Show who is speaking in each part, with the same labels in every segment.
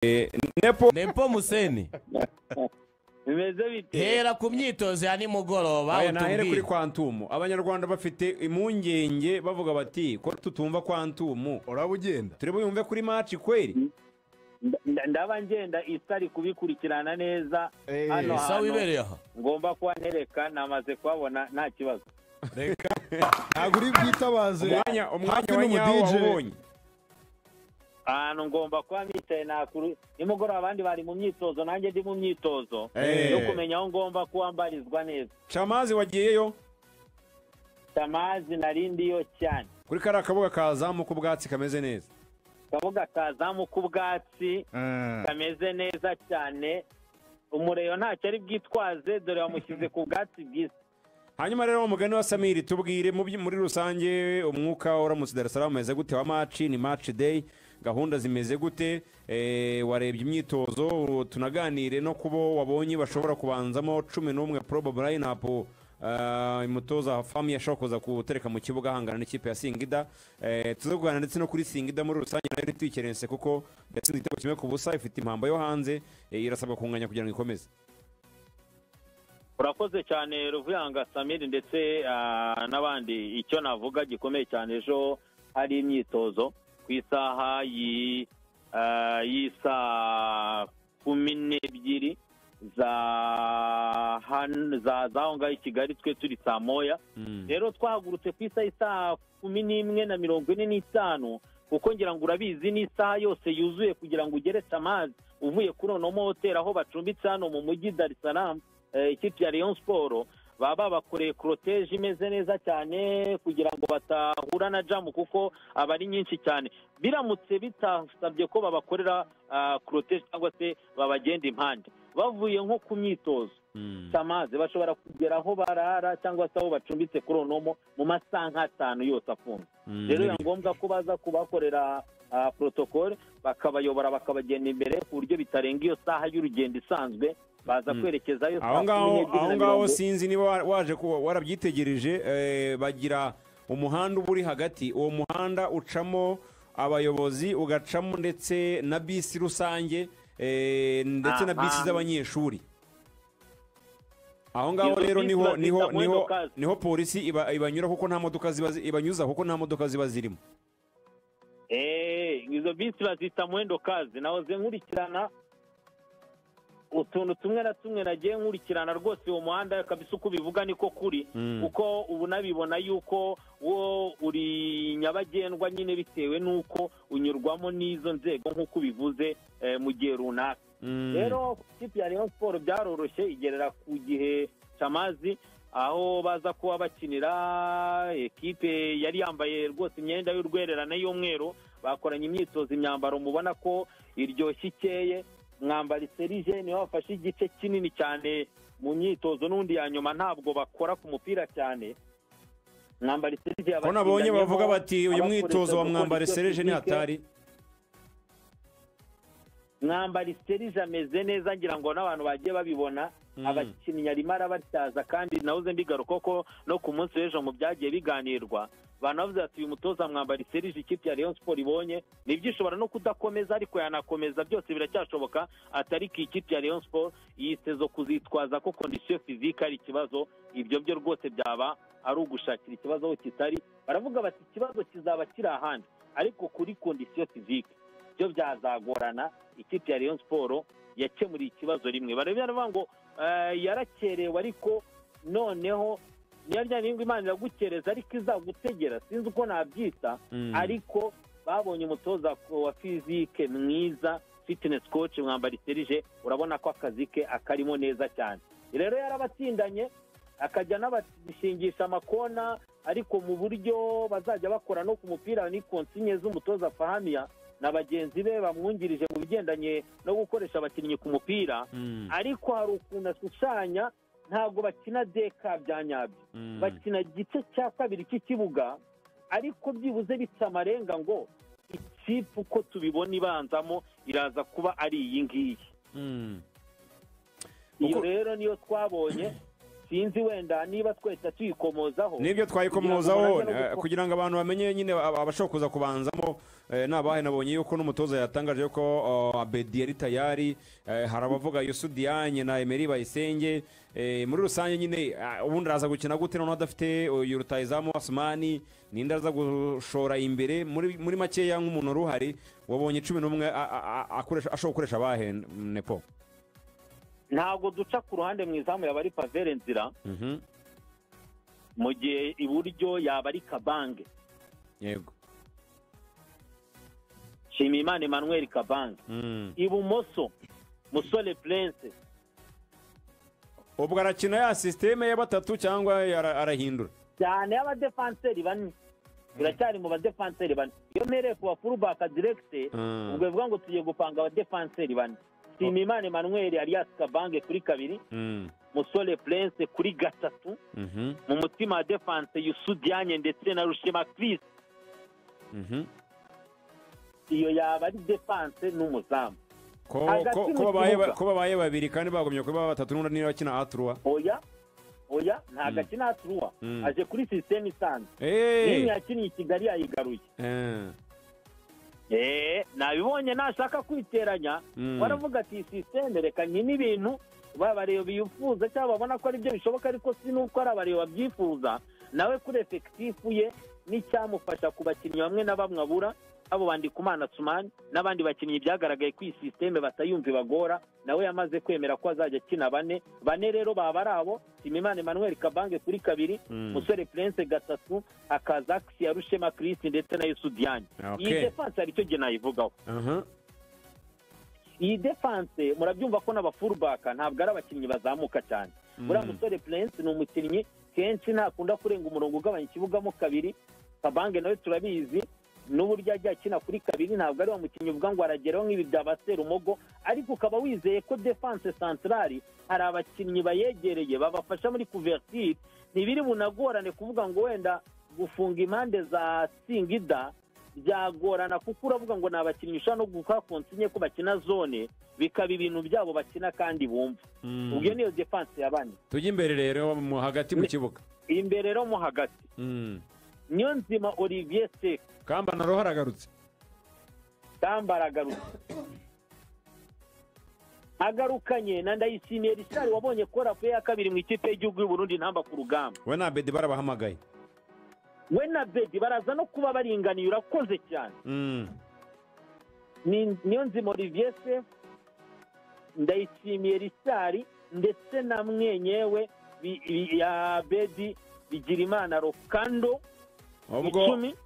Speaker 1: Nepo Museni
Speaker 2: bimeze bite
Speaker 1: hera ku myitozo ya nimugoroba
Speaker 3: aya nahere kuri Quantum abanyarwanda bafite impungenge bavuga bati ko tutumva Quantum
Speaker 4: urabugenda
Speaker 3: turi buyumve kuri match kweri
Speaker 2: ndaba ngenda isari kubikurikirana neza hano
Speaker 1: sawa ibereye aha
Speaker 2: ngomba kuba ntereka namaze kubabona nta kibazo
Speaker 1: reka
Speaker 4: ntabwo uri bwitabaze
Speaker 3: umwanya wa nyawo wabonye
Speaker 2: ahantu ngomba kuba mitaye nakuru nimugoroba abandi bari mu myitozo nanjye ndi mu myitozo no kumenya aho ngomba kuba mbarizwa neza.
Speaker 3: Chamazi wagiyeyo?
Speaker 2: Chamazi narindiyo cyane
Speaker 3: kuri kara kabuga kazamuka ubwatsi kameze neza.
Speaker 2: Kabuga kazamuka ubwatsi kameze neza cyane, umureyo ntacyo ari bwitwaze dore wamushyize ku bwatsi bwiza.
Speaker 3: Hanyuma rero umugani wa Samiri tubwire muri rusange umwuka uramutse Dar es Salaam meze gute wa match ni match day, gahunda zimeze gute, warebye imyitozo tunaganire no kubo wabonye bashobora kubanzamo 11 probable lineup umutoza Fami yashokoza kutereka mu kibuga hangana n'ikipe ya Singida. Tuzogana ndetse no kuri Singida muri rusange nayo ntitwikerense kuko yatsinze igitego kimwe ku busa, ifite impamba yo hanze, irasabwa kunganya kugira ngo ikomeze.
Speaker 2: Urakoze cyane Ruvuyanga Samiri ndetse n'abandi. Icyo navuga gikomeye cyane ejo hari imyitozo ku isaha y'isa 12 za ngaho i Kigali, twe turi saa moya. Rero twahagurutse ku isaha 11:45 kuko ngira ngo urabizi ni isaha yose yuzuye kugira ngo ugere Chamazi uvuye kuri Onomo Hotel aho bacumbitse hano mu mujyi Dar es Salaam. Ikipe ya Rayon Sport baba bakoreye protege imeze neza cyane kugira ngo batahura na jam kuko abari nyinshi cyane. Biramutse bitasabye ko babakorera protege cyangwa se babagenda impande bavuye nko ku myitozo Chamazi bashobora kugera aho barara cyangwa se aho bacumbitse kuri Onomo mu masaha 5 yose afunze. Rero ya ngombwa ko baza kubakorera protocole bakabayobora bakabagenda imbere ku buryo bitarenga iyo saha y'urugendo isanzwe baza kwerekezayo.
Speaker 3: Aho ngaho sinzi niba waje ko warabyitegereje, bagira umuhanda uburi hagati, uwo muhanda ucamo abayobozi ugacamo ndetse na bisi rusange ndetse na bisi z'abanyeshuri. Aho ngaho rero niho polisi ibanyura kuko nta modoka ibanyuza kuko nta modoka ziba zirimo.
Speaker 2: Izo bisi bazita mwendo kazi. Nahoze nkurikirana utuntu tumwe na tumwe nagiye nkurikirana rwose uwo muhanda kabisa uko bivuga niko kuri kuko ubu nabibona yuko wo uri nyabagendwa nyine bitewe nuko unyurwamo n'izo nzego nk'uko bivuze mu gihe runaka. Rero ikipe ya Rayon Sport byaroroshye igerera ku gihe Chamazi aho baza kuba bakinira. Ekipe yari yambaye rwose imyenda y'urwererane y'umweru, bakoranye imyitozo, imyambaro mubona ko iryoshye ikeye. Mwambari Serije niwe wafashe igice kinini cyane mu myitozo, n'undi ya nyuma ntabwo bakora ku mupira cyane. Mwambari Serije
Speaker 3: ko nabonye bavuga bati uyu mwitozo wa Mwambari Serije ni hatari.
Speaker 2: Mwambari Serije ameze neza ngira ngo n'abantu bagiye babibona. Abakinnyi arimo arabatyaza kandi nawuze mbigaruka ko no ku munsi w'ejo mu byagiye biganirwa banavuze ati uyu mutoza Mwambari Serije ikipe ya Rayon Sport ibonye nibyo ishobora no kudakomeza ariko yanakomeza, byose biracyashoboka. Atari ki ikipe ya Rayon Sport yisezo kuzitwaza ko condition physique ari ikibazo. Ibyo byo rwose byaba ari ugushakira ikibazo aho kitari. Baravuga bati ikibazo kizaba kiri ahandi ariko kuri condition physique byo byazagorana. Ikipe ya Rayon Sport yakemuriye ikibazo rimwe. Barebera ngo yarakerewe ariko noneho nyarya ningwe Imana iragukereza ariko izagutegera, sinzi uko nabyita. Ariko babonye umutoza wa physique mwiza, fitness coach Mwambari Serije, urabona ko akazi ke akarimo neza cyane. Rero yarabatsindanye akajya n'abashingisha amakona ariko mu buryo bazajya bakora no ku mupira ni konsinye z'umutoza Fahamia na bagenzi be bamwungirije mu bigendanye no gukoresha abakinnyi ku mupira. Ariko hari ukuntu ashushanya, ntabwo bakina deka bya nyabyo, bakina igice cya kabiri cy'ikibuga ariko byibuze bitsa amarenga ngo ikipe uko tubibona ibanzamo iraza kuba ari iyi ngiyi. Iyo rero niyo twabonye sinzi wenda niba twese tuyikomozaho
Speaker 3: nibyo twayikomozaho kugira ngo abantu bamenye nyine abashobora kuza kubanzamo nabahe nabonye yuko n'umutoza yatangaje ko Abedi yari tayari hari abavuga Youssou Diagne na Emery Bayisenge muri rusange nyine ubundi araza gukina gute noneho adafite uyu rutayizamu Asmani ninde aza gushora imbere muri makeya nk'umuntu ruhari wabonye 11 ashobora gukoresha abahe Nepo
Speaker 2: ntabwo duca ku ruhande mu izamu yaba ari Pavere Nzira mu gihe iburyo yaba ari Kabange
Speaker 3: yego
Speaker 2: Nshimiyimana Emmanuel Kabange ibumoso Musore Prince
Speaker 3: ubwo arakina ya systeme ya batatu cyangwa arahindura
Speaker 2: cyane y'abadefanseri bane turacyari mu badefanseri bane iyo mpereye ku bafullback direct ubwo bivuga ngo tugiye gupanga abadefanseri bane Nshimiyimana Emmanuel alias Kabange kuri kabiri Musore Prince kuri gatatu mu mutima wa defense Youssou Diagne ndetse na Rushema Chris iyo yaba ari defense n'umuzamu
Speaker 3: ko babaye babiri kandi bagumye kuba batatu n'undi niba bakina A3
Speaker 2: oya nta gakina A3 aje kuri system isanzwe yakiniye i Kigali yayigaruye nabibonye nashaka kwiteranya baravuga ati system reka nkine ibintu babareba bifuza cyangwa babona ko ari byo bishoboka ariko si nuko ari abareba babyifuza nawe kuri effective ye n'icyamufasha ku bakinnyi bamwe na bamwe abura abo Bandikumana Tsumani n'abandi bakinnyi byagaragaye ku systeme batayumva bagora nawe yamaze kwemera ko azajya akina bane rero baba ari abo Nshimiyimana Emmanuel Kabange kuri kabiri Musore Prince gatatu akaza Axi ya Rushema Chris ndetse na Youssou Diagne iyi defense ari cyo gena yivugaho iyi defense murabyumva ko n'aba fullback ntabwo ari abakinnyi bazamuka cyane buriya Musore Prince ni umukinnyi kenshi ntakunda kurenga umurongo ugabanya ikibuga mo kabiri Kabange nawe turabizi n'uburyo ajya akina kuri kabiri ntabwo ari wa mukinnyi uvuga ngo arageraho nk'ibi bya Baserumogo ariko ukaba wizeye ko defense centrale hari abakinnyi bayegereye babafasha muri couverture ntibiri bunagorane kuvuga ngo wenda gufunga impande za Singida byagorana kuko uravuga ngo ni abakinnyi ushobora no gukora konsinye ko bakina zone bikaba ibintu byabo bakina kandi bumva ubwo niyo defense yabanye
Speaker 3: tujye imbere rero mu hagati mu kibuga
Speaker 2: imbere rero mu hagati Niyonzima Olivier Seck
Speaker 3: Kamba na roho aragarutse
Speaker 2: agarukanye na Ndayishimiye Richard wabonye ko rafuye ya kabiri mu ikipe y'igihugu y'u Burundi ntamba ku rugamba
Speaker 3: we na Abedi barabahamagaye
Speaker 2: we na Abedi baraza no kuba baringaniye urakoze cyane Niyonzima Olivier Seck Ndayishimiye Richard ndetse na mwenyewe ya Abedi Bigirimana Rokando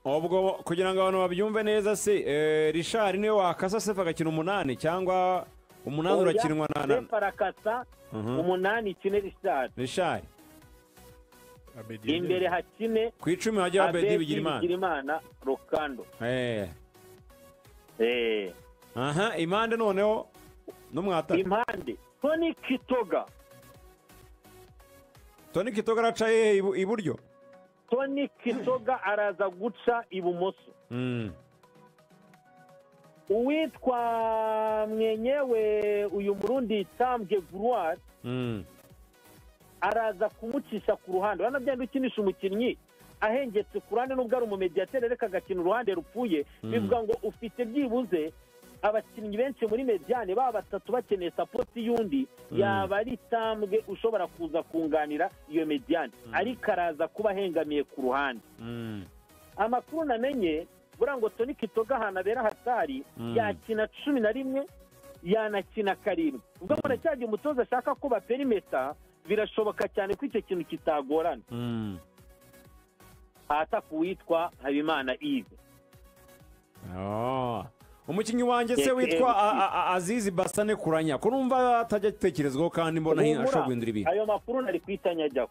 Speaker 3: ubwo kugira ngo abantu babyumve neza se Richard niwe wakasa sefa agakina 8 cyangwa 8 urakinwa na
Speaker 2: sefa arakasa 8 ikine Richard imbere hakine
Speaker 3: ku 10 hajya Abedi
Speaker 2: Bigirimana Rokando
Speaker 3: impande noneho n'umwata
Speaker 2: impande Tony Kitoga
Speaker 3: aracaye iburyo
Speaker 2: Tony Kitoga araza guca ibumoso uwitwa mwenyewe uyu Murundi Tambwe Gloire araza kumucisha ku ruhande urana byandi ukinisha umukinnyi ahengetse ku ruhande n'ubwo ari umumediatere reka agakina uruhande rupfuye bivuga ngo ufite byibuze abakinnyi benshi muri mediane baba batatu bakeneye support y'undi yaba ari Tambwe ushobora kuza kunganira iyo mediane ariko araza kuba ahengamiye ku ruhande amakuru namenye bura ngo Tony Kitoga ahantu abera hatari yakina 11 yanakina 7 ubwo ngo cyagiye umutoza ashaka ko baperimeta birashoboka cyane ko icyo kintu kitagorana hata kuwitwa Habimana Yves
Speaker 3: umukinnyi wanjye se witwa Azizi Basane Kuranya ko numva atajya gutekerezwaho kandi mbona ashobora guhindura ibintu
Speaker 2: ayo makuru nari kwitanya ajyaho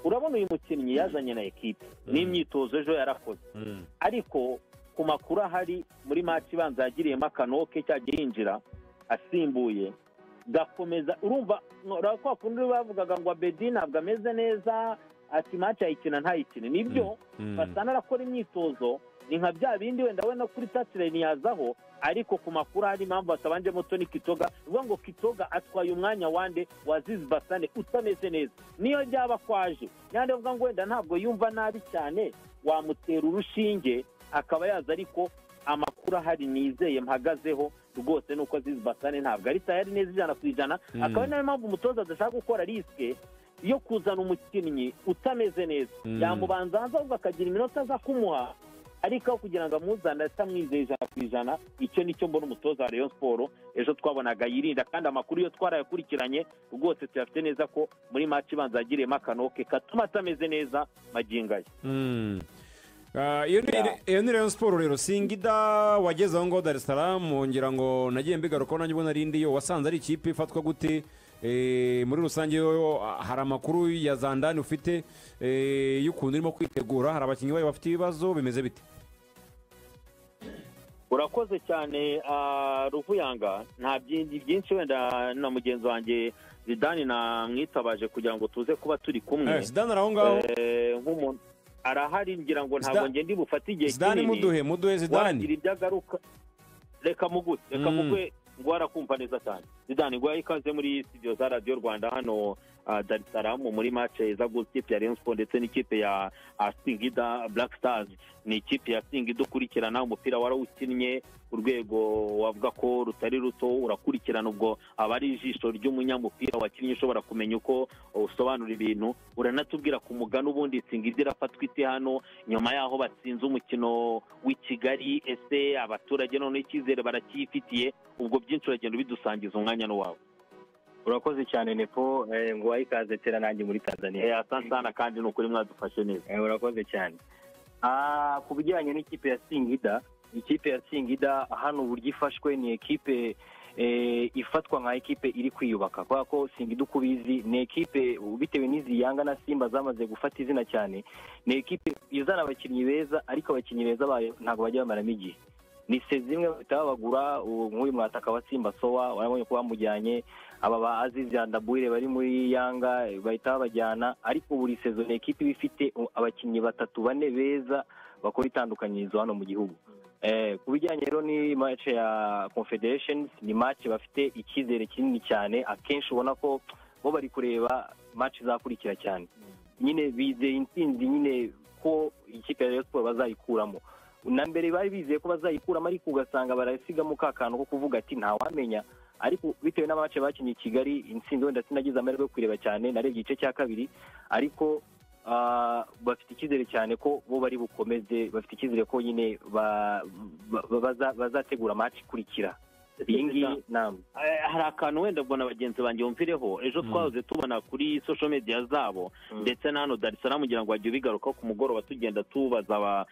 Speaker 2: urabona uyu mukinnyi yazanye na ekipe n'imyitozo ejo yarakoze ariko ku makuru ahari muri match ibanza yagiriyemo akanoke cyagiye yinjira asimbuye gakomeza urumva kwa kundi bavugaga ngo Abedi ntabwo ameze neza ati match ayikina ntayikine nibyo Basana arakora imyitozo ni nka bya bindi wenda we no kuri touchline yazaho ariko ku makuru hari impamvu batabanjemo Tony Kitoga uvuga ngo Kitoga atwaye umwanya wande wazize Basane utameze neza niyo byaba kwaje nyande uvuga ngo wenda ntabwo yumva nabi cyane wamutera urushinge akaba yaza ariko amakuru ahari nizeye mpagazeho rwose nuko Aziz Basane ntabwo ari tayari neza 100%, akaba nayo mpamvu umutoza adashaka gukora riske yo kuzana umukinnyi utameze neza yamubanza hanze ahubwo akagira iminota aza kumuha ariko kugira ngo amuzane atamwizeye 100%. Icyo nicyo mbona umutoza wa Rayon Sport ejo twabonaga yirinda, kandi amakuru yo twarayakurikiranye rwose tuyafite neza ko muri match ibanza yagiriyemo akanoke katuma atameze neza magingaye.
Speaker 3: Iyo ni Rayon Sport rero. Singida wageze aho ngaho Dar es Salaam, ngira ngo nagiye mbigaruka nanjye ubona rindi yo wasanze ari ikipe ifatwa gute muri rusange hari amakuru ya Zandani ufite y'ukuntu irimo kwitegura, hari abakinnyi bayo bafite ibibazo bimeze bite?
Speaker 2: Urakoze cyane Ruvuyanga, nta byinshi wenda na mugenzi wanjye Zidane namwitabaje kugira ngo tuze kuba turi kumwe.
Speaker 3: Zidane araho ngaho
Speaker 2: nk'umuntu arahari, ngira ngo ntabwo nge ndi bufate igihe
Speaker 3: kinini. Zidane muduhe Zidane
Speaker 2: ibyagaruka reka muguhe ngo arakumva neza cyane. Zidane ngo ikaze muri studio za Radio Rwanda hano Dar es Salaam muri match za ikipe ya Rayon Sport ndetse n'ikipe ya Singida Black Stars. Ni ikipe ya Singida ukurikirana umupira warawukinnye urwego wavuga ko rutari ruto, urakurikirana ubwo abari ijisho ry'umunyamupira wakinnye ushobora kumenya uko usobanura ibintu. Uranatubwira ku mugano ubundi Singida irafatwa ite hano nyuma yaho batsinze umukino w'i Kigali, ese abaturage none icyizere barakifitiye? Ubwo byinshi uragenda bidusangiza umwanya no wawe.
Speaker 5: Urakoze cyane Nepo, ngo wayikaze tera nanjye muri Tanzania.
Speaker 2: Asante sana kandi nukuri mwadufashe neza.
Speaker 5: Urakoze cyane. Ku bijyanye n'ikipe ya Singida, ikipe ya Singida hano uburyo ifashwe ni ekipe ifatwa nka ekipe iri kwiyubaka, kubera ko Singida uko ubizi ni ekipe bitewe n'izi Yanga na Simba zamaze gufata izina cyane, ni ekipe izana abakinnyi beza ariko abakinnyi beza bayo ntabwo bajya bamaramo igihe. Ni zimwe bagura nk'uyu mwataka wa Simba Sowa warabonye ko bamujyanye, aba ba Aziz Yandabwire bari muri Yanga bahita babajyana, ariko buri sezo ni ekipe bifite abakinnyi 3-4 beza bakora itandukanyirizo hano mu gihugu. Ku bijyanye rero ni match ya Confederations, ni match bafite icyizere kinini cyane, akenshi ubona ko bo bari kureba match zakurikira cyane, nyine bizeye intsinzi nyine ko ikipe ya Rayon Sport bazayikuramo. Na mbere bari bizeye ko bazayikuramo ariko ugasanga barasigamo kakano ko kuvuga ati ntawamenya, ariko bitewe n'amace bakinye i Kigali intsinzi wenda sinagize amahirwe yo kureba cyane, narebye igice cya kabiri, ariko bafite icyizere cyane ko bo bari bukomeze, bafite icyizere ko nyine bazategura match ikurikira.
Speaker 2: Hari akantu wenda mbona bagenzi banjye bumvireho, ejo twahoze tubona kuri social media zabo ndetse na hano Dar es Salaam kugira ngo bajye bigaruka ku mugoroba tugenda tubaza